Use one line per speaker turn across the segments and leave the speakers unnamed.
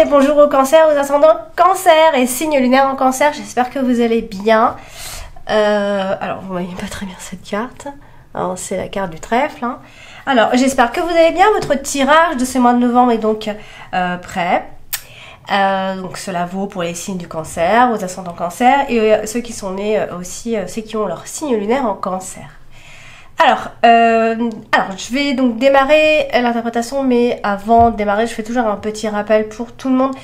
et bonjour aux cancers, aux ascendants cancer et signes lunaires en cancer. J'espère que vous allez bien. Alors, vous voyez pas très bien cette carte. C'est la carte du trèfle. Hein. Alors, j'espère que vous allez bien. Votre tirage de ce mois de novembre est donc prêt. Donc, cela vaut pour les signes du cancer, aux ascendants cancer et ceux qui sont nés aussi, ceux qui ont leur signe lunaire en cancer. Alors, je vais donc démarrer l'interprétation, mais avant de démarrer, je fais toujours un petit rappel pour tout le monde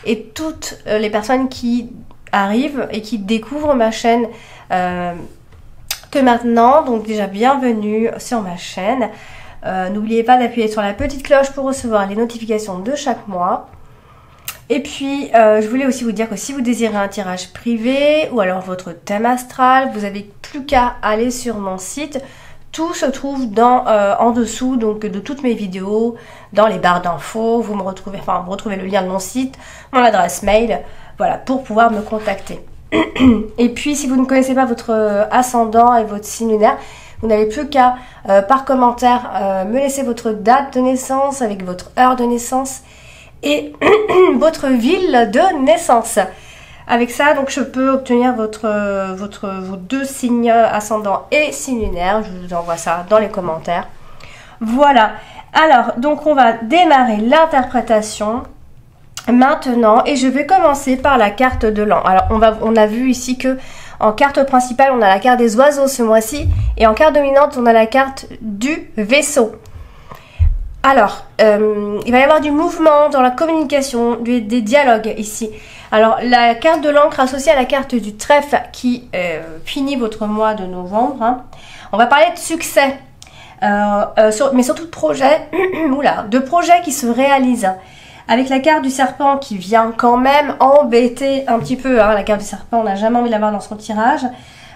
et toutes les personnes qui arrivent et qui découvrent ma chaîne que maintenant. Donc déjà, bienvenue sur ma chaîne. N'oubliez pas d'appuyer sur la petite cloche pour recevoir les notifications de chaque mois. Et puis, je voulais aussi vous dire que si vous désirez un tirage privé ou alors votre thème astral, vous n'avez plus qu'à aller sur mon site. Tout se trouve en dessous donc de toutes mes vidéos, dans les barres d'infos. Vous retrouvez le lien de mon site, mon adresse mail, voilà, pour pouvoir me contacter. Et puis, si vous ne connaissez pas votre ascendant et votre signe lunaire, vous n'avez plus qu'à, par commentaire, me laisser votre date de naissance avec votre heure de naissance et votre ville de naissance. Avec ça, donc je peux obtenir vos deux signes ascendant et signe lunaire. Je vous envoie ça dans les commentaires. Voilà. Alors, donc on va démarrer l'interprétation maintenant et je vais commencer par la carte de l'an. Alors, on a vu ici que en carte principale, on a la carte des oiseaux ce mois-ci et en carte dominante, on a la carte du vaisseau. Alors, il va y avoir du mouvement dans la communication, des dialogues ici. Alors, la carte de l'encre associée à la carte du trèfle qui finit votre mois de novembre. Hein. On va parler de succès, mais surtout de projets, de projets qui se réalisent. Avec la carte du serpent qui vient quand même embêter un petit peu. Hein. La carte du serpent, on n'a jamais envie de l'avoir dans son tirage.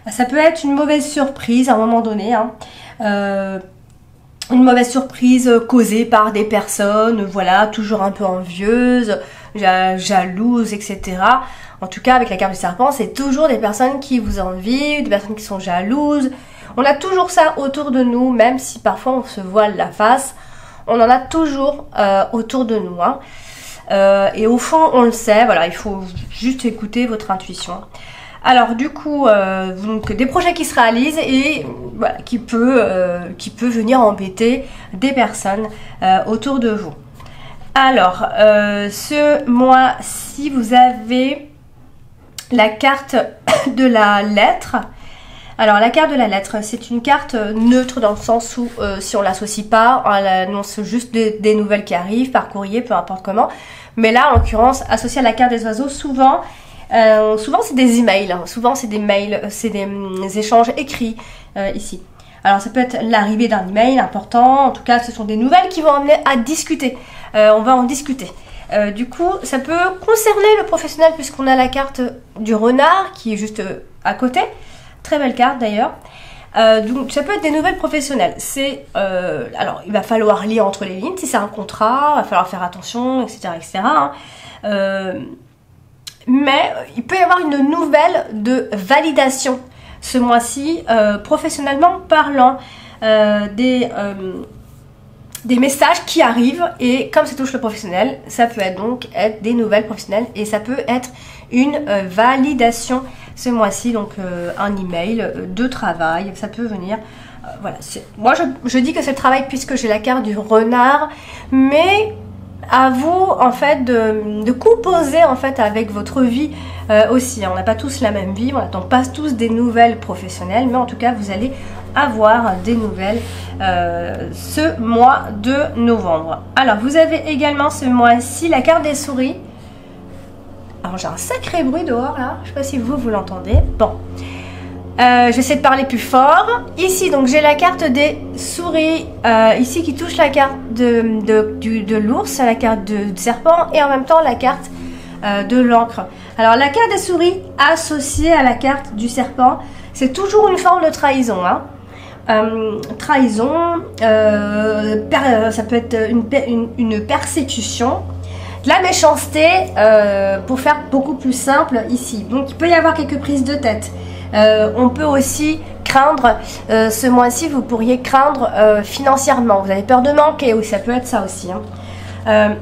Ça peut être une mauvaise surprise à un moment donné. Hein. Une mauvaise surprise causée par des personnes, voilà, toujours un peu envieuses, jalouses, etc. En tout cas, avec la carte du serpent, c'est toujours des personnes qui vous envient, des personnes qui sont jalouses. On a toujours ça autour de nous, même si parfois on se voile la face. On en a toujours autour de nous. Hein. Et au fond, on le sait, voilà, il faut juste écouter votre intuition. Alors du coup, donc, des projets qui se réalisent et voilà, qui peut venir embêter des personnes autour de vous. Alors, ce mois-ci, vous avez la carte de la lettre. Alors, la carte de la lettre, c'est une carte neutre dans le sens où, si on ne l'associe pas, on annonce juste des nouvelles qui arrivent par courrier, peu importe comment. Mais là, en l'occurrence, associée à la carte des oiseaux, souvent c'est des emails, hein. Souvent c'est des mails, c'est des échanges écrits ici. Alors ça peut être l'arrivée d'un email important, en tout cas ce sont des nouvelles qui vont amener à discuter. On va en discuter. Du coup, ça peut concerner le professionnel puisqu'on a la carte du renard qui est juste à côté. Très belle carte d'ailleurs. Donc ça peut être des nouvelles professionnelles. Alors il va falloir lire entre les lignes si c'est un contrat, il va falloir faire attention, etc. etc. Hein. Mais il peut y avoir une nouvelle de validation ce mois-ci, professionnellement parlant, des messages qui arrivent et comme ça touche le professionnel, ça peut être des nouvelles professionnelles et ça peut être une validation ce mois-ci, donc un email de travail, ça peut venir. Voilà, moi je dis que c'est le travail puisque j'ai la carte du renard, mais à vous en fait de composer en fait avec votre vie aussi. On n'a pas tous la même vie, on n'attend pas tous des nouvelles professionnelles, mais en tout cas vous allez avoir des nouvelles ce mois de novembre. Alors vous avez également ce mois-ci la carte des souris. Alors j'ai un sacré bruit dehors là, je ne sais pas si vous l'entendez. Bon. Je vais essayer de parler plus fort. Ici, donc, j'ai la carte des souris, ici, qui touche la carte de l'ours, la carte du serpent, et en même temps, la carte de l'encre. Alors, la carte des souris associée à la carte du serpent, c'est toujours une forme de trahison. Hein. Trahison, ça peut être une persécution, de la méchanceté, pour faire beaucoup plus simple ici. Donc, il peut y avoir quelques prises de tête. On peut aussi craindre, ce mois-ci, vous pourriez craindre financièrement. Vous avez peur de manquer, oui, ça peut être ça aussi. Hein.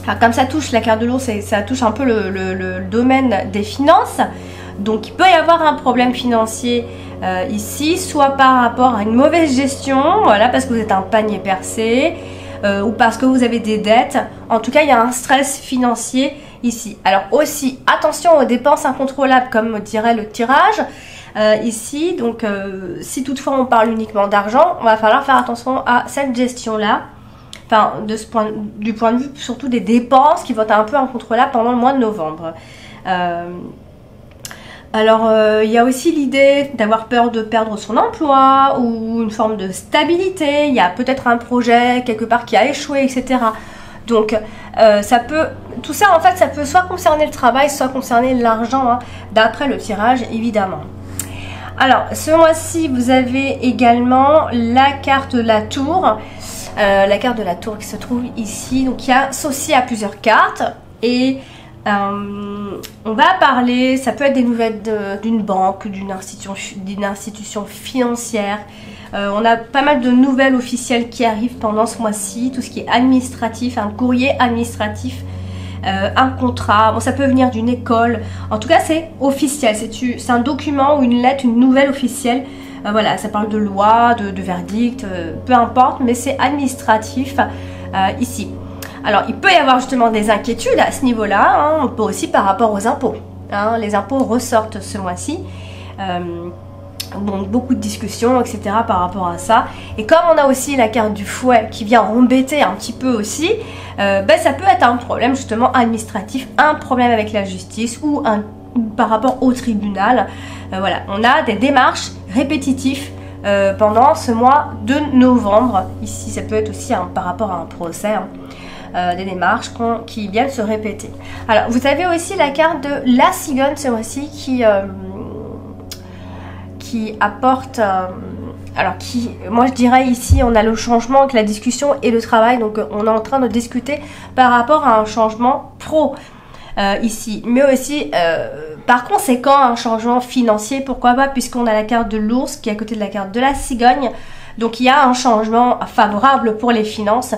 enfin comme ça touche la carte de l'ours, ça touche un peu le domaine des finances. Donc il peut y avoir un problème financier ici, soit par rapport à une mauvaise gestion, voilà, parce que vous êtes un panier percé, ou parce que vous avez des dettes. En tout cas, il y a un stress financier ici. Alors aussi, attention aux dépenses incontrôlables, comme dirait le tirage ici. Donc si toutefois on parle uniquement d'argent, on va falloir faire attention à cette gestion-là. Enfin, du point de vue surtout des dépenses qui vont être un peu incontrôlables pendant le mois de novembre. Alors, il y a aussi l'idée d'avoir peur de perdre son emploi ou une forme de stabilité. Il y a peut-être un projet quelque part qui a échoué, etc. Donc, tout ça en fait, ça peut soit concerner le travail, soit concerner l'argent, hein, d'après le tirage, évidemment. Alors, ce mois-ci, vous avez également la carte de la tour. La carte de la tour qui se trouve ici, donc qui est associée à plusieurs cartes. Et on va parler, ça peut être des nouvelles d'une banque, d'une institution financière. On a pas mal de nouvelles officielles qui arrivent pendant ce mois-ci, tout ce qui est administratif, un courrier administratif, un contrat, bon, ça peut venir d'une école. En tout cas, c'est officiel, c'est un document ou une lettre, une nouvelle officielle. Voilà, ça parle de loi, de verdict, peu importe, mais c'est administratif ici. Alors, il peut y avoir justement des inquiétudes à ce niveau-là, hein. On peut aussi par rapport aux impôts, hein. Les impôts ressortent ce mois-ci, donc beaucoup de discussions, etc. par rapport à ça. Et comme on a aussi la carte du fouet qui vient embêter un petit peu aussi, ça peut être un problème justement administratif, un problème avec la justice ou par rapport au tribunal. Voilà, on a des démarches répétitives pendant ce mois de novembre. Ici, ça peut être aussi par rapport à un procès, hein, des démarches qui viennent se répéter. Alors, vous avez aussi la carte de la cigogne ce mois-ci qui apporte... moi je dirais ici, on a le changement avec la discussion et le travail. Donc, on est en train de discuter par rapport à un changement pro ici. Mais aussi... par conséquent, un changement financier, pourquoi pas, puisqu'on a la carte de l'ours qui est à côté de la carte de la cigogne. Donc il y a un changement favorable pour les finances.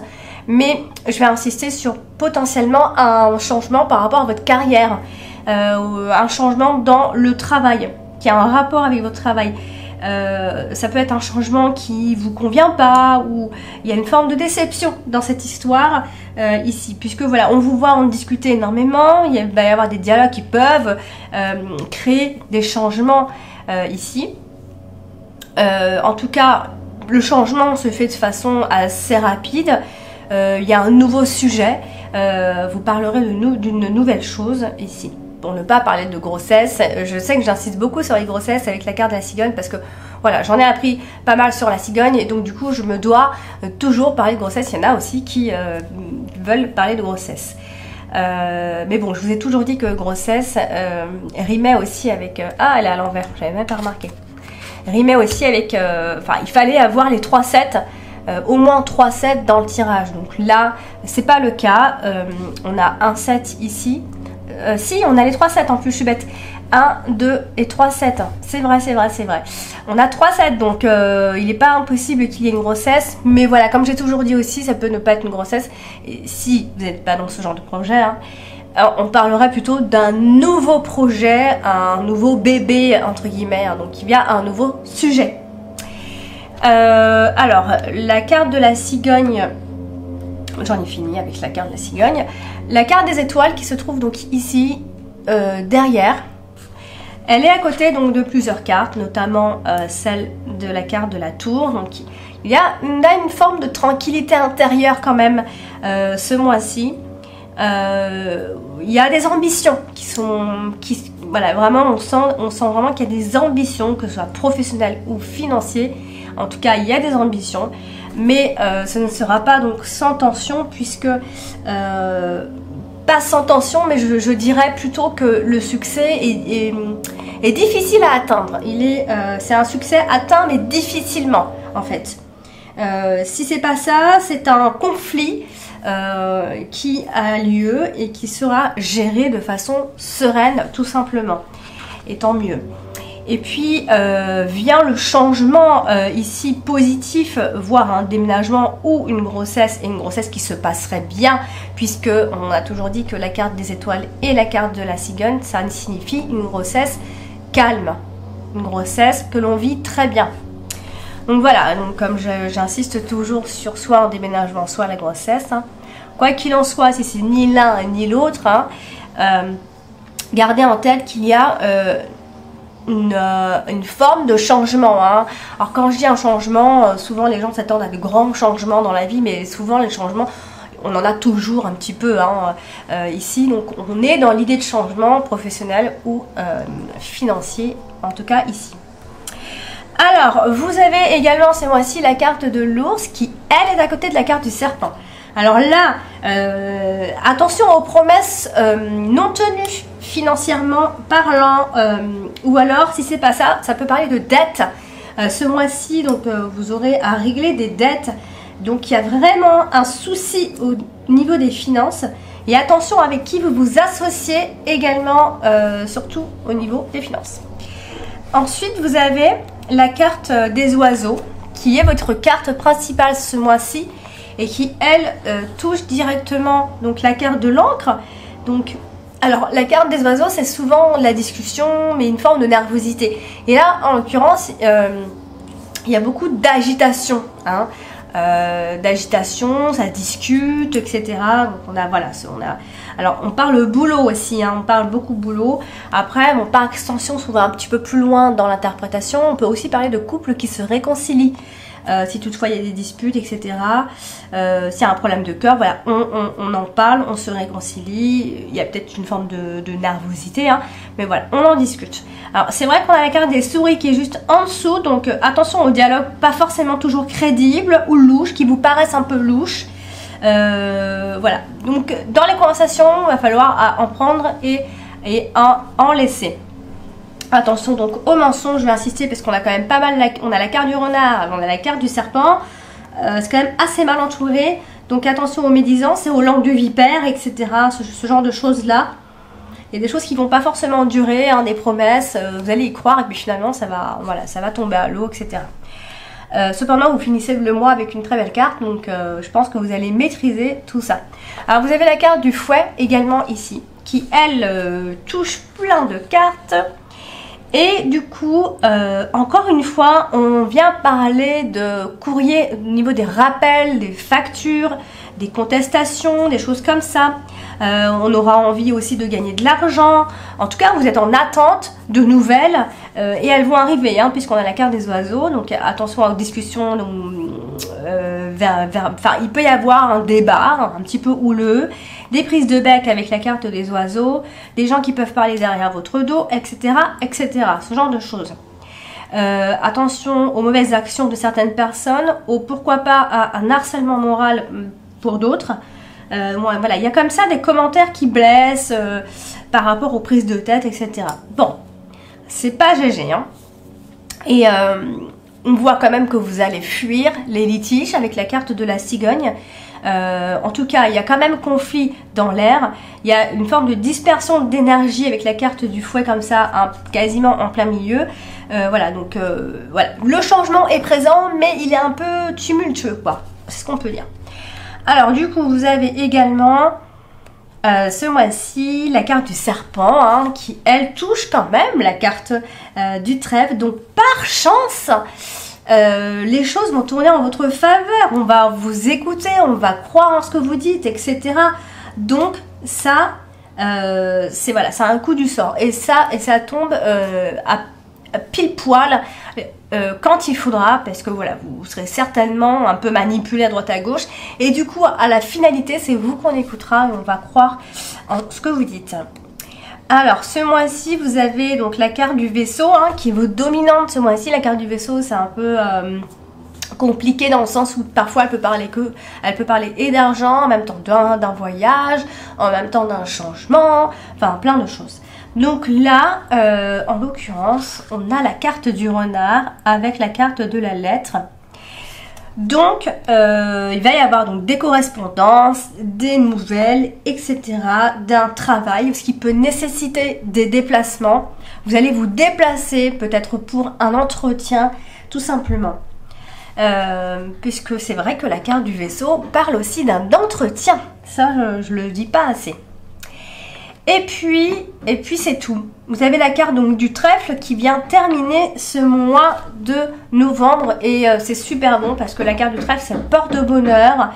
Mais je vais insister sur potentiellement un changement par rapport à votre carrière. Un changement dans le travail, qui a un rapport avec votre travail. Ça peut être un changement qui vous convient pas, ou il y a une forme de déception dans cette histoire ici, puisque voilà, on vous voit en discuter énormément, il va y avoir des dialogues qui peuvent créer des changements ici. En tout cas, le changement se fait de façon assez rapide. Il y a un nouveau sujet, vous parlerez d'une nouvelle chose ici. Pour ne pas parler de grossesse, je sais que j'insiste beaucoup sur les grossesses avec la carte de la cigogne parce que voilà, j'en ai appris pas mal sur la cigogne et donc du coup je me dois toujours parler de grossesse. Il y en a aussi qui veulent parler de grossesse. Mais bon, je vous ai toujours dit que grossesse rimait aussi avec... ah, elle est à l'envers, j'avais même pas remarqué. Rimait aussi avec... Enfin, il fallait avoir les 3 sets, au moins 3 sets dans le tirage. Donc là, c'est pas le cas. On a un set ici. Si, on a les 3 sets en plus, je suis bête. 1, 2 et 3 sets. C'est vrai, c'est vrai, c'est vrai. On a 3 sets, donc il n'est pas impossible qu'il y ait une grossesse. Mais voilà, comme j'ai toujours dit aussi, ça peut ne pas être une grossesse. Et si vous n'êtes pas dans ce genre de projet, hein, on parlerait plutôt d'un nouveau projet, un nouveau bébé, entre guillemets. Hein, donc il y a un nouveau sujet. Alors, la carte de la cigogne... J'en ai fini avec la carte de la cigogne. La carte des étoiles qui se trouve donc ici, derrière. Elle est à côté donc de plusieurs cartes, notamment celle de la carte de la tour. Donc il y a une forme de tranquillité intérieure quand même ce mois-ci. Il y a des ambitions voilà, vraiment on sent vraiment qu'il y a des ambitions, que ce soit professionnelles ou financières. En tout cas, il y a des ambitions, mais ce ne sera pas donc sans tension, puisque pas sans tension, mais je dirais plutôt que le succès est difficile à atteindre. C'est un succès atteint, mais difficilement en fait. Si c'est pas ça, c'est un conflit qui a lieu et qui sera géré de façon sereine, tout simplement. Et tant mieux. Et puis vient le changement ici positif, voire un déménagement ou une grossesse, et une grossesse qui se passerait bien, puisque on a toujours dit que la carte des étoiles et la carte de la cigogne, ça signifie une grossesse calme, une grossesse que l'on vit très bien. Donc voilà, donc comme j'insiste toujours sur soit un déménagement, soit la grossesse, hein. Quoi qu'il en soit, si c'est ni l'un ni l'autre, hein, gardez en tête qu'il y a une forme de changement, hein. Alors quand je dis un changement, souvent les gens s'attendent à de grands changements dans la vie, mais souvent les changements, on en a toujours un petit peu, hein, ici. Donc on est dans l'idée de changement professionnel ou financier, en tout cas ici. Alors vous avez également ce mois-ci la carte de l'ours qui elle est à côté de la carte du serpent. Alors là, attention aux promesses non tenues financièrement parlant, ou alors si c'est pas ça, ça peut parler de dettes. Ce mois-ci, donc vous aurez à régler des dettes. Donc il y a vraiment un souci au niveau des finances. Et attention avec qui vous vous associez également, surtout au niveau des finances. Ensuite, vous avez la carte des oiseaux, qui est votre carte principale ce mois-ci, et qui, elle, touche directement donc la carte de l'encre. Donc, alors, la carte des oiseaux, c'est souvent la discussion, mais une forme de nervosité. Et là, en l'occurrence, il y a beaucoup d'agitation, hein. D'agitation, ça discute, etc. Donc on a, voilà, alors on parle boulot aussi, hein, on parle beaucoup boulot. Après, bon, par extension, on va un petit peu plus loin dans l'interprétation. On peut aussi parler de couples qui se réconcilient. Si toutefois il y a des disputes, etc. S'il y a un problème de cœur, voilà, on en parle, on se réconcilie. Il y a peut-être une forme de nervosité, hein, mais voilà, on en discute. Alors c'est vrai qu'on a la carte des souris qui est juste en dessous, donc attention aux dialogues pas forcément toujours crédibles ou louches, qui vous paraissent un peu louches. Voilà, donc dans les conversations, il va falloir en prendre et en laisser. Attention donc aux mensonges, je vais insister parce qu'on a quand même pas mal, on a la carte du renard, on a la carte du serpent, c'est quand même assez mal entouré, donc attention aux médisances et aux langues de vipère, etc. Ce genre de choses là. Il y a des choses qui vont pas forcément durer, hein, des promesses, vous allez y croire et puis finalement ça va, voilà, ça va tomber à l'eau, etc. Cependant vous finissez le mois avec une très belle carte, donc je pense que vous allez maîtriser tout ça. Alors vous avez la carte du fouet également ici, qui elle touche plein de cartes. Et du coup, encore une fois, on vient parler de courrier au niveau des rappels, des factures, des contestations, des choses comme ça. On aura envie aussi de gagner de l'argent. En tout cas, vous êtes en attente de nouvelles et elles vont arriver, hein, puisqu'on a la carte des oiseaux. Donc attention aux discussions. Il peut y avoir un débat un petit peu houleux, des prises de bec avec la carte des oiseaux, des gens qui peuvent parler derrière votre dos, etc., etc. Ce genre de choses. Attention aux mauvaises actions de certaines personnes, au pourquoi pas à un harcèlement moral pour d'autres. Voilà, il y a comme ça des commentaires qui blessent par rapport aux prises de tête, etc. Bon, c'est pas GG, hein. Et on voit quand même que vous allez fuir les litiges avec la carte de la cigogne. En tout cas, il y a quand même conflit dans l'air. Il y a une forme de dispersion d'énergie avec la carte du fouet comme ça, hein, quasiment en plein milieu. Voilà, donc voilà. Le changement est présent, mais il est un peu tumultueux, quoi. C'est ce qu'on peut dire. Alors, du coup, vous avez également ce mois-ci la carte du serpent, hein, qui, elle, touche quand même la carte du trèfle. Donc, par chance, les choses vont tourner en votre faveur. On va vous écouter, on va croire en ce que vous dites, etc. Donc, ça, c'est voilà, c'est un coup du sort. Et ça tombe à pile poil quand il faudra, parce que voilà, vous serez certainement un peu manipulé à droite à gauche, et du coup à la finalité c'est vous qu'on écoutera et on va croire en ce que vous dites. Alors ce mois-ci vous avez donc la carte du vaisseau, hein, qui est votre dominante ce mois-ci. La carte du vaisseau c'est un peu compliqué dans le sens où parfois elle peut parler et d'argent, en même temps d'un voyage, en même temps d'un changement, enfin plein de choses. Donc là, en l'occurrence, on a la carte du renard avec la carte de la lettre. Donc, il va y avoir donc des correspondances, des nouvelles, etc. d'un travail, ce qui peut nécessiter des déplacements. Vous allez vous déplacer peut-être pour un entretien, tout simplement. Puisque c'est vrai que la carte du Vaisseau parle aussi d'un entretien. Ça, je le dis pas assez. Et puis c'est tout. Vous avez la carte donc du trèfle qui vient terminer ce mois de novembre. Et c'est super bon parce que la carte du trèfle, c'est le porte-bonheur.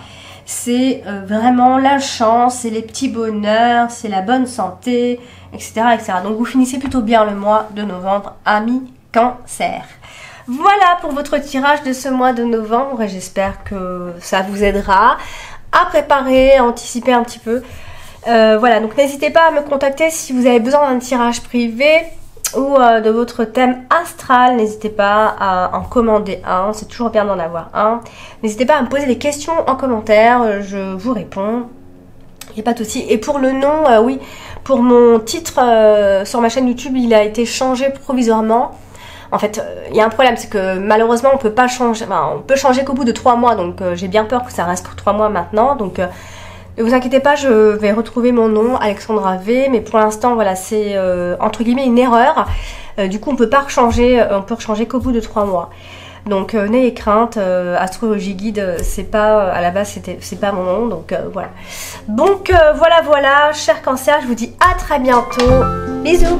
C'est vraiment la chance, c'est les petits bonheurs, c'est la bonne santé, etc., etc. Donc vous finissez plutôt bien le mois de novembre, amis Cancer. Voilà pour votre tirage de ce mois de novembre et j'espère que ça vous aidera à préparer, à anticiper un petit peu. Voilà, donc n'hésitez pas à me contacter si vous avez besoin d'un tirage privé ou de votre thème astral. N'hésitez pas à en commander un, c'est toujours bien d'en avoir un. N'hésitez pas à me poser des questions en commentaire, je vous réponds. Il n'y a pas de souci. Et pour le nom, oui, pour mon titre sur ma chaîne YouTube, il a été changé provisoirement. En fait, il y a un problème, c'est que malheureusement, on peut pas changer. Enfin, on peut changer qu'au bout de 3 mois, donc j'ai bien peur que ça reste pour 3 mois maintenant. Donc, ne vous inquiétez pas, je vais retrouver mon nom, Alexandra V. Mais pour l'instant, voilà, c'est entre guillemets une erreur. Du coup, on peut pas rechanger, on peut rechanger qu'au bout de 3 mois. Donc n'ayez crainte, Astrologie Guide, c'est pas à la base, c'est pas mon nom, donc voilà. Donc voilà, chers Cancer, je vous dis à très bientôt. Bisous.